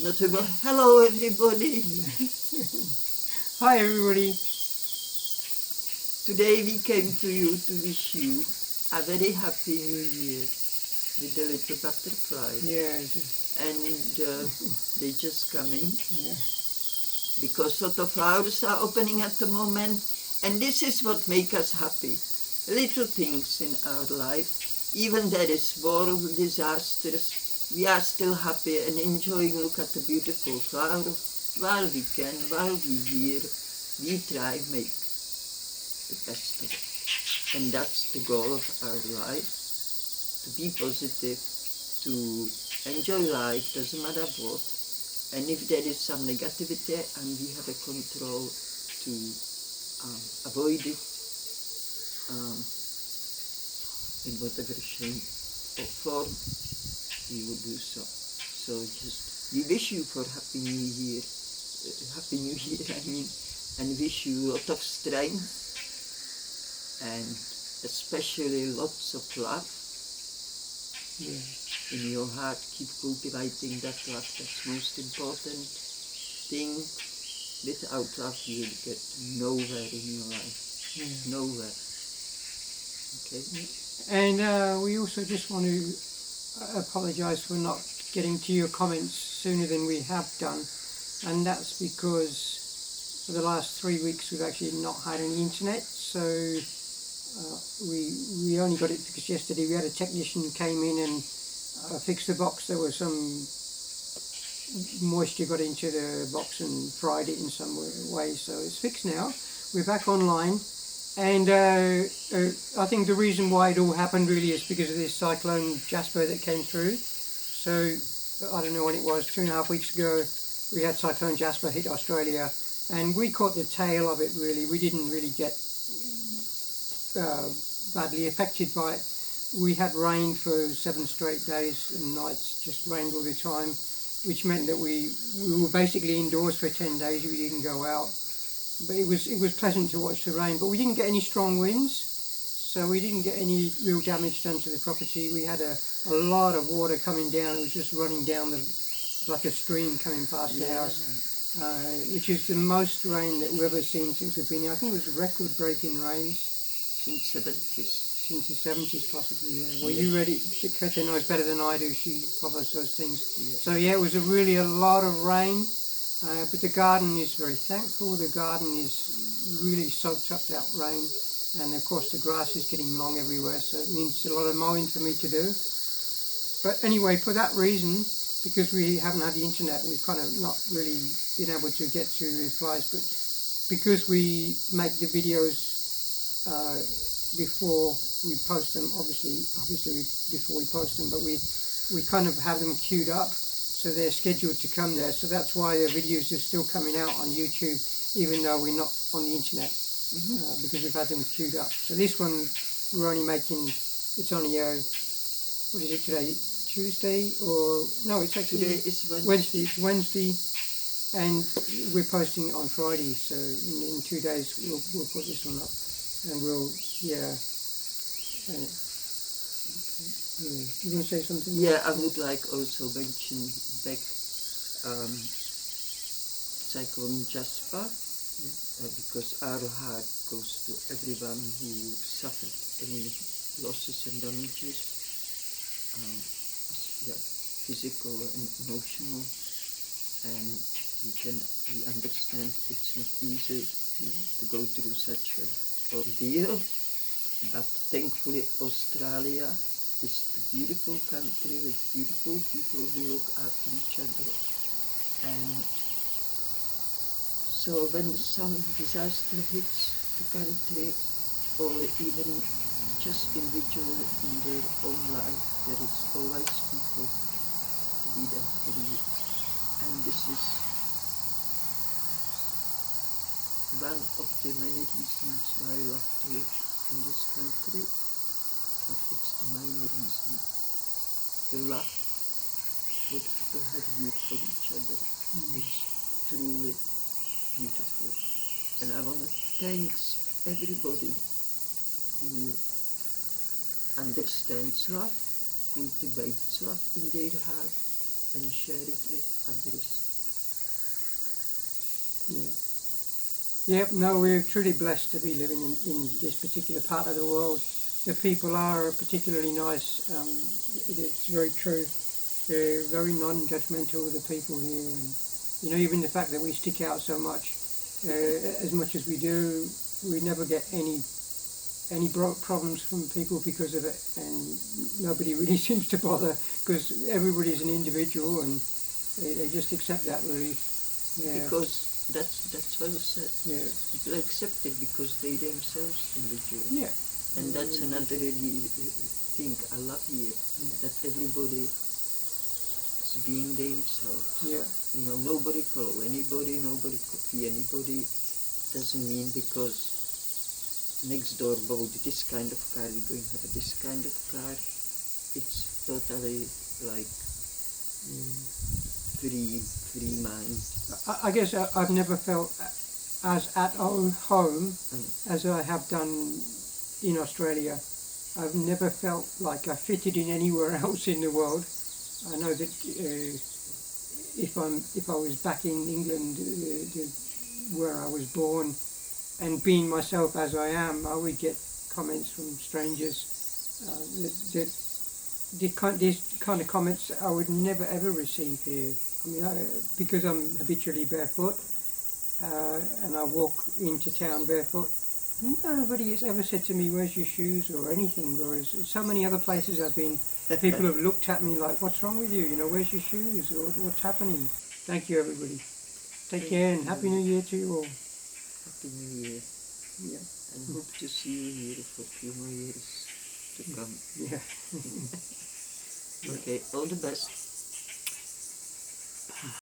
Notable. Hello, everybody. Hi, everybody. Today we came to you to wish you a very happy New Year with the little butterfly. Yeah. And they're just coming Yeah. because lot of flowers are opening at the moment, and this is what makes us happy. Little things in our life, even there is war, disasters, we are still happy and enjoying look at the beautiful flower while we can, while we here, we try make the best of it. And that's the goal of our life, to be positive, to enjoy life, doesn't matter what. And if there is some negativity and we have a control to avoid it in whatever shape or form, we will do so. So just, we wish you for Happy New Year, I mean, and wish you a lot of strength and especially lots of love. Yeah. In your heart, keep cultivating that love. That's most important thing. Without love, you will get nowhere in your life. Yeah. Nowhere. Okay? And we also just want to apologise for not getting to your comments sooner than we have done. And that's because for the last 3 weeks we've actually not had any internet. So we only got it fixed yesterday. We had a technician came in and fixed the box. There was some moisture got into the box and fried it in some way. So it's fixed now. We're back online. And I think the reason why it all happened really is because of this cyclone Jasper that came through. So I don't know when it was, 2.5 weeks ago, we had cyclone Jasper hit Australia, and we caught the tail of it really. We didn't really get badly affected by it. We had rain for 7 straight days and nights, just rained all the time, which meant that we were basically indoors for 10 days. We didn't go out. But it was pleasant to watch the rain, but we didn't get any strong winds, so we didn't get any real damage done to the property. We had a lot of water coming down. It was just running down like a stream coming past the house, which is the most rain that we've ever seen since we've been here. I think it was record-breaking rains. Since 70s. Since the 70s possibly, yeah. Well, you read it, Kate knows better than I do, she follows those things. Yeah. So yeah, it was really a lot of rain. But the garden is very thankful. The garden is really soaked up that rain, and of course the grass is getting long everywhere, so it means a lot of mowing for me to do. But anyway, for that reason, because we haven't had the internet, we've kind of not really been able to get to replies, but because we make the videos before we post them, obviously before we post them, but we kind of have them queued up. So they're scheduled to come there. So that's why the videos are still coming out on YouTube, even though we're not on the internet, because we've had them queued up. So this one, we're only making, it's only, what is it today? Tuesday? Or, no, it's actually Today is Wednesday. It's Wednesday, and we're posting it on Friday. So in 2 days, we'll put this one up. And we'll, yeah. And you want to say something? Yeah, I would like also mention back Cyclone Jasper, because our heart goes to everyone who suffered any losses and damages, physical and emotional, and we understand it's not easy to go through such an ordeal, but thankfully Australia is the beautiful country with beautiful people who look after each other. And so when some disaster hits the country, or even just individual in their own life, there is always people to be there for you. And this is one of the many reasons why I love to live in this country. But it's the main reason, the love what people have here for each other. It's truly beautiful. And I want to thank everybody who understands love, cultivates love in their heart, and share it with others. Yep, no, we're truly blessed to be living in this particular part of the world. The people are particularly nice. It's very true. They're very non-judgmental, the people here, and even the fact that we stick out so much, as much as we do, we never get any problems from people because of it, and nobody really seems to bother because everybody's an individual and they just accept that really. Yeah. Because that's what I said. Yeah. People accept it because they themselves individual. Yeah. And that's another really thing I love here, that everybody is being themselves. Yeah. Nobody follow anybody, nobody copy anybody. Doesn't mean because next door bought this kind of car, we're going to have this kind of car. It's totally like free mind. I guess I've never felt as at home as I have done in Australia. I've never felt like I fitted in anywhere else in the world. I know that if I was back in England, where I was born, and being myself as I am, I would get comments from strangers these kind of comments I would never ever receive here. I mean, because I'm habitually barefoot and I walk into town barefoot, nobody has ever said to me, "Where's your shoes?" or anything. Whereas so many other places I've been, people have looked at me like, "What's wrong with you? Where's your shoes?" or "What's happening?" Thank you, everybody. Take care and Happy New Year to you all. Happy New Year. Yeah. And hope to see you here for a few more years to come. Yeah. Okay, all the best.